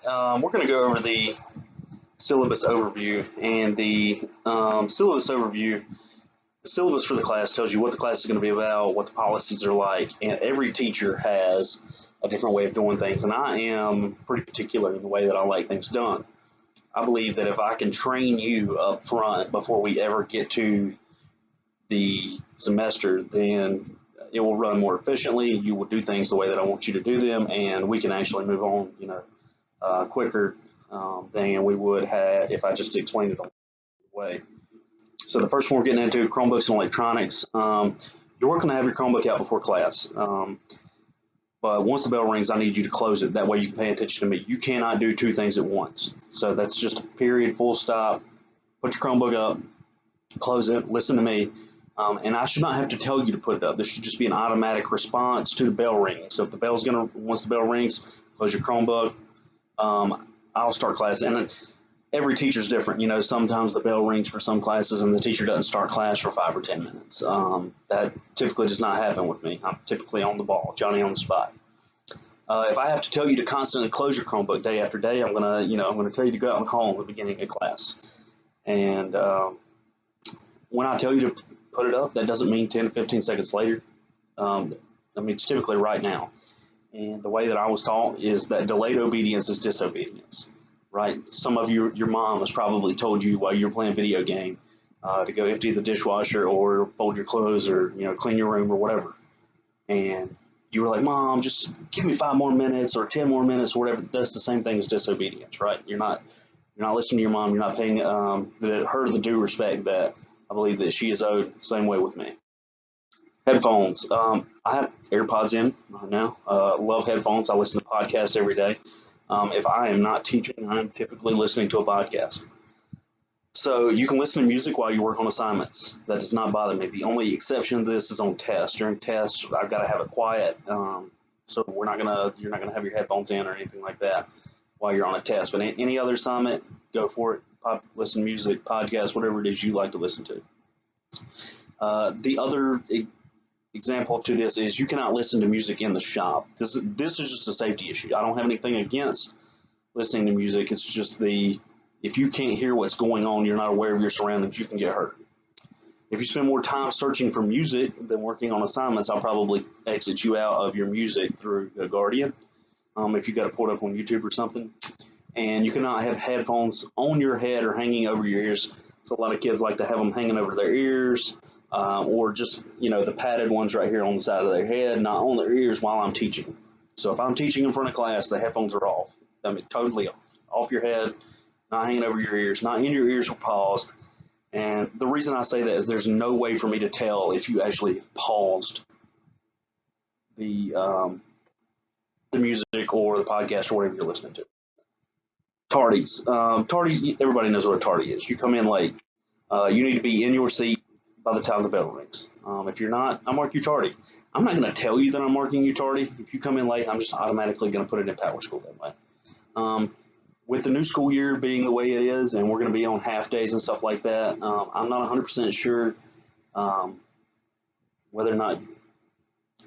right, we're going to go over the syllabus overview, and the syllabus overview. The syllabus for the class tells you what the class is going to be about, what the policies are like, and every teacher has a different way of doing things, and I am pretty particular in the way that I like things done. I believe that if I can train you up front before we ever get to the semester, then it will run more efficiently. You will do things the way that I want you to do them, and we can actually move on, quicker than we would have if I just explained it the way. So the first one we're getting into, Chromebooks and electronics. You're working to have your Chromebook out before class. But once the bell rings, I need you to close it. That way you can pay attention to me. You cannot do two things at once. So that's just a period, full stop. Put your Chromebook up, close it, listen to me. And I should not have to tell you to put it up. This should just be an automatic response to the bell ringing. So if the bell's once the bell rings, close your Chromebook. I'll start class. And every teacher's different. Sometimes the bell rings for some classes and the teacher doesn't start class for 5 or 10 minutes. That typically does not happen with me. I'm typically on the ball, Johnny on the spot. If I have to tell you to constantly close your Chromebook day after day, I'm gonna tell you to go out in the hall at the beginning of class. And when I tell you to put it up, that doesn't mean 10 to 15 seconds later. It's typically right now. And the way that I was taught is that delayed obedience is disobedience. Right? Some of your mom has probably told you while you're playing a video game to go empty the dishwasher or fold your clothes or clean your room or whatever, and you were like, "Mom, just give me 5 more minutes or 10 more minutes or whatever." That's the same thing as disobedience, right? You're not listening to your mom. You're not paying her the due respect that I believe that she is owed. Same way with me. Headphones. I have AirPods in right now. Love headphones. I listen to podcasts every day. If I am not teaching, I'm typically listening to a podcast. So you can listen to music while you work on assignments. That does not bother me. The only exception to this is on tests. During tests, I've got to have it quiet. So you're not gonna have your headphones in or anything like that while you're on a test. But any other assignment, go for it. Listen to music, podcast, whatever it is you like to listen to. The other example to this is you cannot listen to music in the shop. This is just a safety issue. I don't have anything against listening to music. It's just if you can't hear what's going on, you're not aware of your surroundings, you can get hurt. If you spend more time searching for music than working on assignments, I'll probably exit you out of your music through the Guardian. If you got it pulled up on YouTube or something. And you cannot have headphones on your head or hanging over your ears. So a lot of kids like to have them hanging over their ears. Or just, the padded ones right here on the side of their head, not on their ears while I'm teaching. So if I'm teaching in front of class, the headphones are off. Totally off. Off your head, not hanging over your ears, not in your ears or paused. And the reason I say that is there's no way for me to tell if you actually paused the music or the podcast or whatever you're listening to. Tardies. Tardy, everybody knows what a tardy is. You come in late. You need to be in your seat by the time the bell rings. If you're not, I mark you tardy. I'm not going to tell you that I'm marking you tardy. If you come in late, I'm just automatically going to put it in Power School that way. With the new school year being the way it is, and we're going to be on half days and stuff like that, I'm not 100% sure whether or not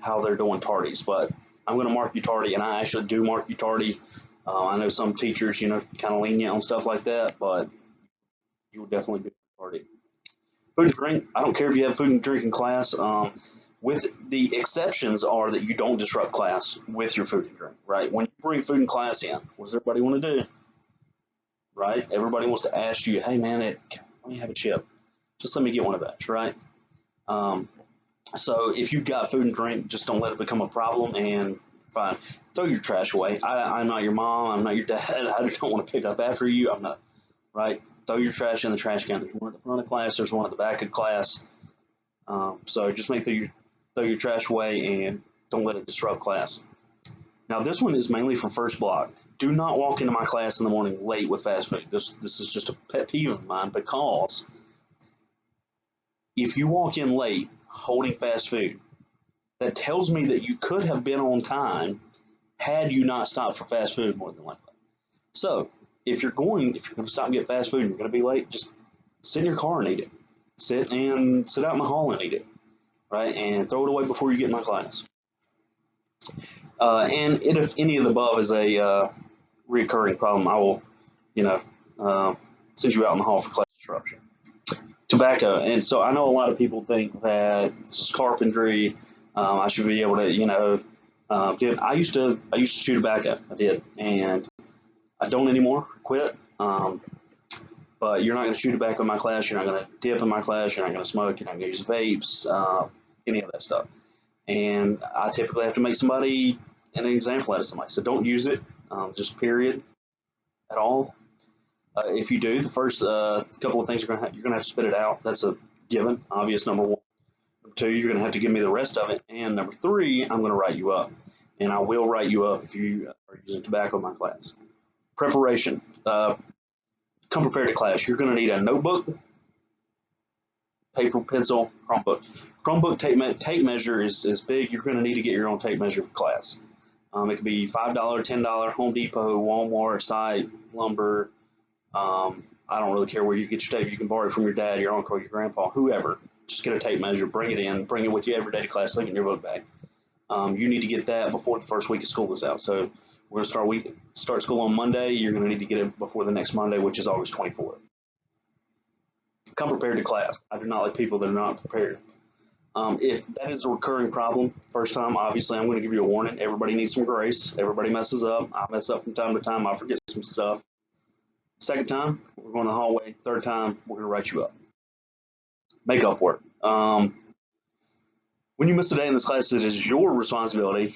how they're doing tardies, but I'm going to mark you tardy, and I actually do mark you tardy. I know some teachers, kind of lenient on stuff like that, but you will definitely be tardy. Food and drink. I don't care if you have food and drink in class. With the exceptions are that you don't disrupt class with your food and drink, right? When you bring food in class in, what does everybody want to do? Right? Everybody wants to ask you, "Hey man, let me have a chip. Just let me get one of those," right? So if you've got food and drink, just don't let it become a problem, and fine. Throw your trash away. I'm not your mom. I'm not your dad. I don't want to pick up after you. I'm not, right? Throw your trash in the trash can. There's one at the front of class. There's one at the back of class. So just throw your trash away and don't let it disrupt class. Now this one is mainly for first block. Do not walk into my class in the morning late with fast food. This is just a pet peeve of mine, because if you walk in late holding fast food, that tells me that you could have been on time had you not stopped for fast food, more than likely. So if you're going to stop and get fast food and you're going to be late, just sit in your car and eat it. Sit out in the hall and eat it, right? And throw it away before you get in my class. And if any of the above is a reoccurring problem, I will, you know, send you out in the hall for class disruption. Tobacco, and so I know a lot of people think that this is carpentry. I should be able to, I used to chew tobacco. I did, and I don't anymore. Quit. But you're not going to chew tobacco in my class. You're not going to dip in my class. You're not going to smoke. You're not going to use vapes, any of that stuff. And I typically have to make somebody an example out of somebody. So don't use it, just period, at all. If you do, the first couple of things you're going to have to spit it out. That's a given, obvious, number one. Number two, you're going to have to give me the rest of it. And number three, I'm going to write you up. And I will write you up if you are using tobacco in my class. Preparation. Come prepared to class. You're going to need a notebook, paper, pencil, Chromebook. Chromebook tape measure is big. You're going to need to get your own tape measure for class. It could be $5, $10, Home Depot, Walmart, Site, Lumber. I don't really care where you get your tape. You can borrow it from your dad, your uncle, your grandpa, whoever. Just get a tape measure, bring it in, bring it with you every day to class, leave it in your book bag. You need to get that before the first week of school is out. So we're going to start school on Monday. You're going to need to get it before the next Monday, which is August 24th. Come prepared to class. I do not like people that are not prepared. If that is a recurring problem, first time, obviously, I'm going to give you a warning. Everybody needs some grace. Everybody messes up. I mess up from time to time. I forget some stuff. Second time, we're going to the hallway. Third time, we're going to write you up. Makeup work. When you miss a day in this class, it is your responsibility,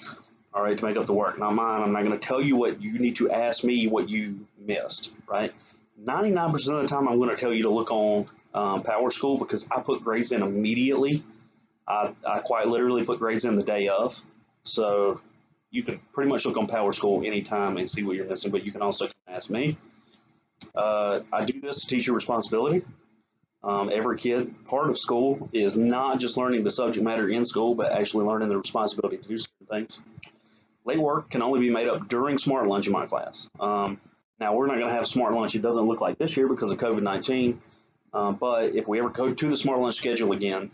all right, to make up the work, not mine. I'm not going to tell you what you need to ask me what you missed, right? 99% of the time, I'm going to tell you to look on Power School because I put grades in immediately. I quite literally put grades in the day of. So you can pretty much look on Power School anytime and see what you're missing, but you can also ask me. I do this to teach you responsibility. Every kid, part of school is not just learning the subject matter in school, but actually learning the responsibility to do certain things. Late work can only be made up during Smart Lunch in my class. Now, we're not going to have Smart Lunch. It doesn't look like this year because of COVID-19. But if we ever go to the Smart Lunch schedule again,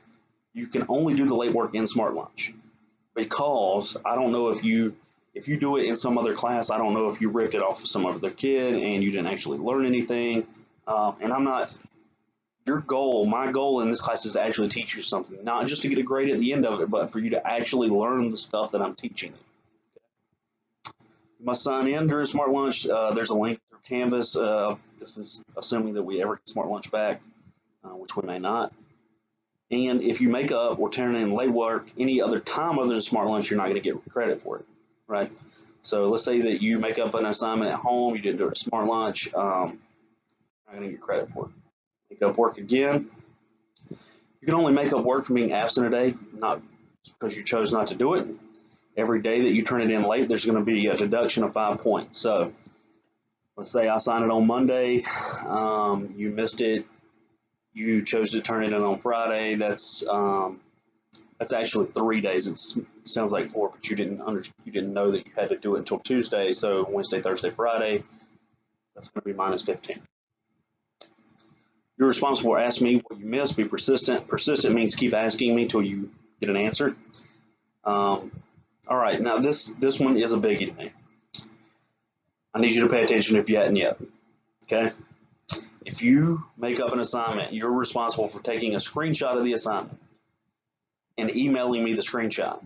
you can only do the late work in Smart Lunch. Because I don't know if you do it in some other class, I don't know if you ripped it off of some other kid and you didn't actually learn anything. And I'm not, my goal in this class is to actually teach you something, not just to get a grade at the end of it, but for you to actually learn the stuff that I'm teaching you. You must sign in during Smart Lunch. There's a link through Canvas. This is assuming that we ever get Smart Lunch back, which we may not. And if you make up or turn in late work any other time other than Smart Lunch, you're not going to get credit for it, right? So let's say that you make up an assignment at home, you didn't do it at Smart Lunch, you're not going to get credit for it. Make up work again. You can only make up work for being absent a day, not because you chose not to do it. Every day that you turn it in late, there's going to be a deduction of 5 points. So let's say I signed it on Monday, you missed it. You chose to turn it in on Friday. That's actually 3 days. It sounds like 4, but you didn't know that you had to do it until Tuesday. So Wednesday, Thursday, Friday, that's going to be minus 15. You're responsible for asking me what you missed. Be persistent. Persistent means keep asking me till you get an answer. All right, now this one is a biggie to me. I need you to pay attention if you hadn't yet. Okay. If you make up an assignment, you're responsible for taking a screenshot of the assignment and emailing me the screenshot.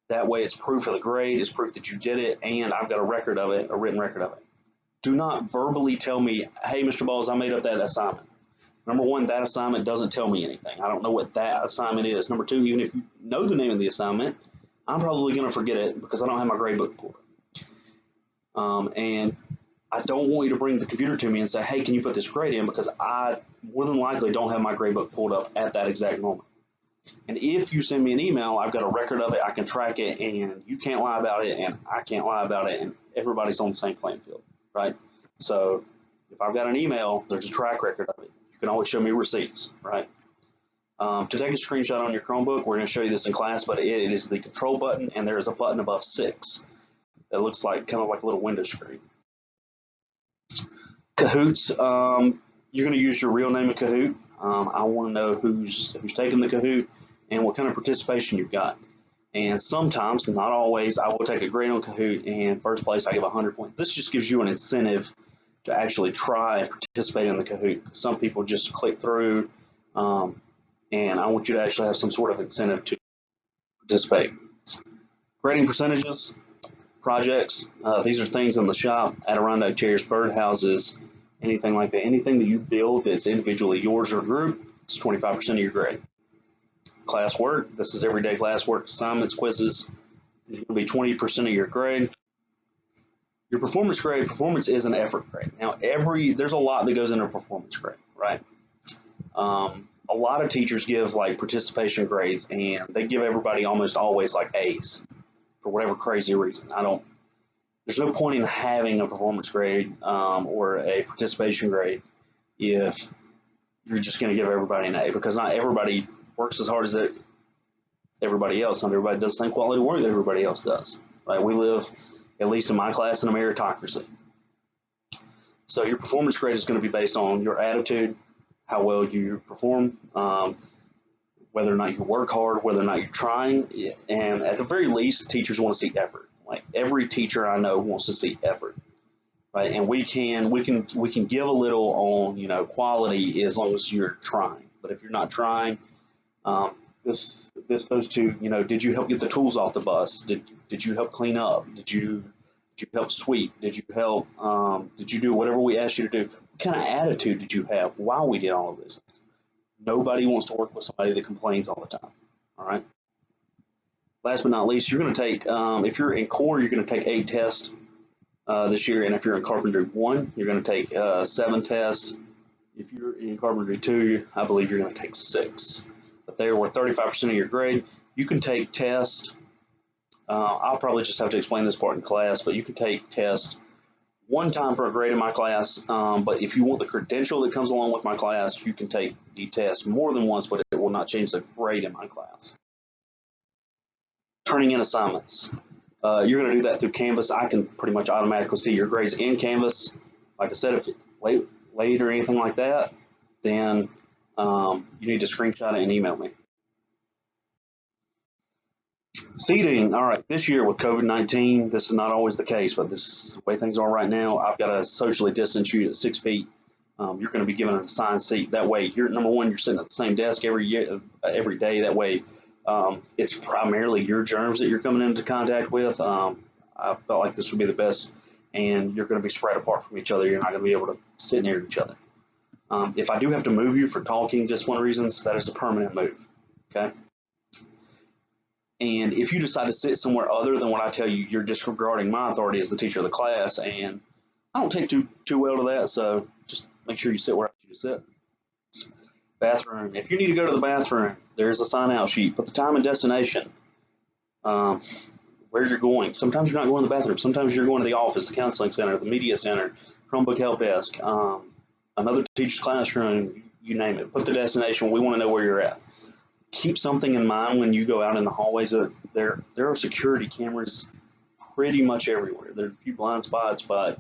That way it's proof of the grade, it's proof that you did it, and I've got a record of it, a written record of it. Do not verbally tell me, hey, Mr. Balls, I made up that assignment. Number one, that assignment doesn't tell me anything. I don't know what that assignment is. Number two, even if you know the name of the assignment, I'm probably going to forget it because I don't have my gradebook pulled up. And I don't want you to bring the computer to me and say, hey, can you put this grade in? Because I more than likely don't have my gradebook pulled up at that exact moment. And if you send me an email, I've got a record of it, I can track it, and you can't lie about it, and I can't lie about it, and everybody's on the same playing field, right? So if I've got an email, there's a track record of it. You can always show me receipts, right? To take a screenshot on your Chromebook, we're going to show you this in class, but it is the control button, and there is a button above 6 that looks like kind of like a little window screen. Kahoots, you're going to use your real name in Kahoot. I want to know who's taking the Kahoot and what kind of participation you've got. And sometimes, not always, I will take a grade on Kahoot, and first place I give 100 points. This just gives you an incentive to actually try and participate in the Kahoot. Some people just click through, and I want you to actually have some sort of incentive to participate. Grading percentages, projects, these are things in the shop, Adirondack chairs, birdhouses, anything like that. Anything that you build that's individually yours or group, it's 25% of your grade. Classwork, this is everyday classwork, assignments, quizzes, is going to be 20% of your grade. Your performance grade, performance is an effort grade. Now, there's a lot that goes into a performance grade, right? A lot of teachers give like participation grades, and they give everybody almost always like A's for whatever crazy reason. There's no point in having a performance grade or a participation grade if you're just going to give everybody an A, because not everybody works as hard as everybody else. Not everybody does the same quality work that everybody else does. Right? We live, at least in my class, in a meritocracy. So your performance grade is going to be based on your attitude, how well you perform, whether or not you work hard, whether or not you're trying, and at the very least, teachers want to see effort. Like every teacher I know wants to see effort, right? And we can give a little on quality as long as you're trying. But if you're not trying, this goes to did you help get the tools off the bus? Did you help clean up? Did you help sweep? Did you help? Did you do whatever we asked you to do? What kind of attitude did you have while we did all of this? Nobody wants to work with somebody that complains all the time. All right. Last but not least, you're going to take, if you're in core, you're going to take 8 tests this year, and if you're in carpentry 1, you're going to take 7 tests. If you're in carpentry 2, I believe you're going to take 6. But they were 35% of your grade. You can take tests. I'll probably just have to explain this part in class, but you can take tests one time for a grade in my class. But if you want the credential that comes along with my class, you can take the test more than once, but it will not change the grade in my class. Turning in assignments. You're going to do that through Canvas. I can pretty much automatically see your grades in Canvas. Like I said, if it's late or anything like that, then you need to screenshot it and email me. Seating. All right, this year with COVID-19, this is not always the case, but this is the way things are right now. I've got to socially distance you at 6 feet. You're going to be given an assigned seat. That way, number one, you're sitting at the same desk every day. That way, it's primarily your germs that you're coming into contact with. I felt like this would be the best, and you're going to be spread apart from each other. You're not going to be able to sit near each other. If I do have to move you for talking discipline reasons, that is a permanent move. Okay. And if you decide to sit somewhere other than what I tell you, you're disregarding my authority as the teacher of the class, and I don't take too well to that. So just make sure you sit where I ask you to sit. Bathroom. If you need to go to the bathroom, there's a sign-out sheet. Put the time and destination, where you're going. Sometimes you're not going to the bathroom. Sometimes you're going to the office, the counseling center, the media center, Chromebook help desk, another teacher's classroom, you name it. Put the destination. We want to know where you're at. Keep something in mind when you go out in the hallways. There are security cameras pretty much everywhere. There are a few blind spots, but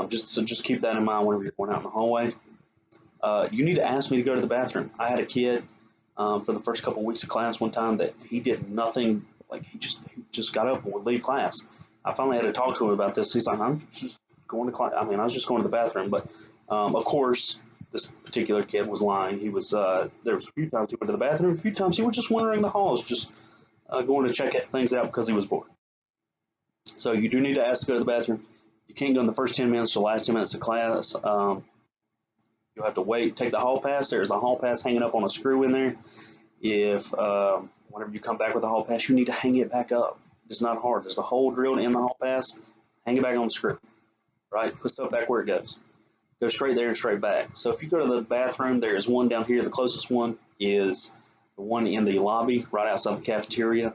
just keep that in mind whenever you're going out in the hallway. You need to ask me to go to the bathroom. I had a kid for the first couple of weeks of class one time that he did nothing. Like he just got up and would leave class. I finally had to talk to him about this. He's like, I'm just going to class. I was just going to the bathroom. But of course, this particular kid was lying. He was there was a few times he went to the bathroom. A few times he was just wandering the halls, just going to check things out because he was bored. So you do need to ask to go to the bathroom. You can't go in the first 10 minutes to the last 10 minutes of class. You'll have to wait. Take the hall pass. There's a hall pass hanging up on a screw in there. If whenever you come back with the hall pass, you need to hang it back up. It's not hard. There's a hole drilled in the hall pass. Hang it back on the screw. Right? Put stuff back where it goes. Go straight there and straight back. So if you go to the bathroom, there is one down here. The closest one is the one in the lobby right outside the cafeteria.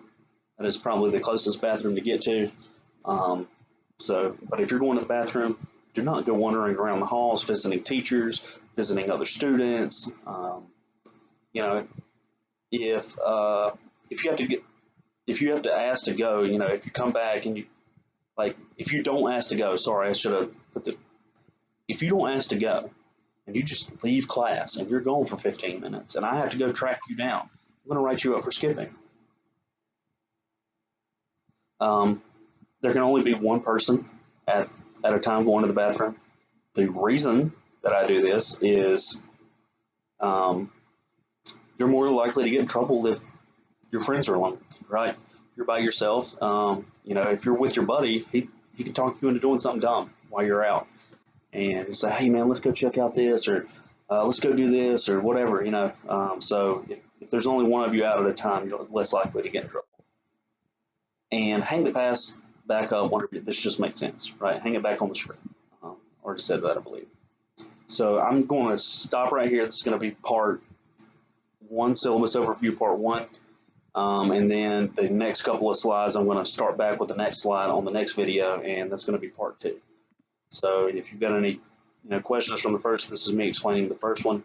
That is probably the closest bathroom to get to. But if you're going to the bathroom, do not go wandering around the halls, visiting teachers, visiting other students. If you have to ask to go, if you come back and if you don't ask to go, sorry, I should have put if you don't ask to go and you just leave class and you're gone for 15 minutes and I have to go track you down, I'm going to write you up for skipping. There can only be one person at a time going to the bathroom. The reason that I do this is um, you're more likely to get in trouble if your friends are alone, right? You're by yourself. If you're with your buddy, he can talk you into doing something dumb while you're out, and say, "Hey, man, let's go check out this," or "Let's go do this," or whatever. So if there's only one of you out at a time, you're less likely to get in trouble. And hang the pass back up whenever this just makes sense, right? Hang it back on the screen. Already said that, I believe. So I'm going to stop right here. This is going to be part one, syllabus overview, part one. And then the next couple of slides, I'm going to start back with the next slide on the next video, and that's going to be part two. So if you've got any questions from the first, this is me explaining the first one.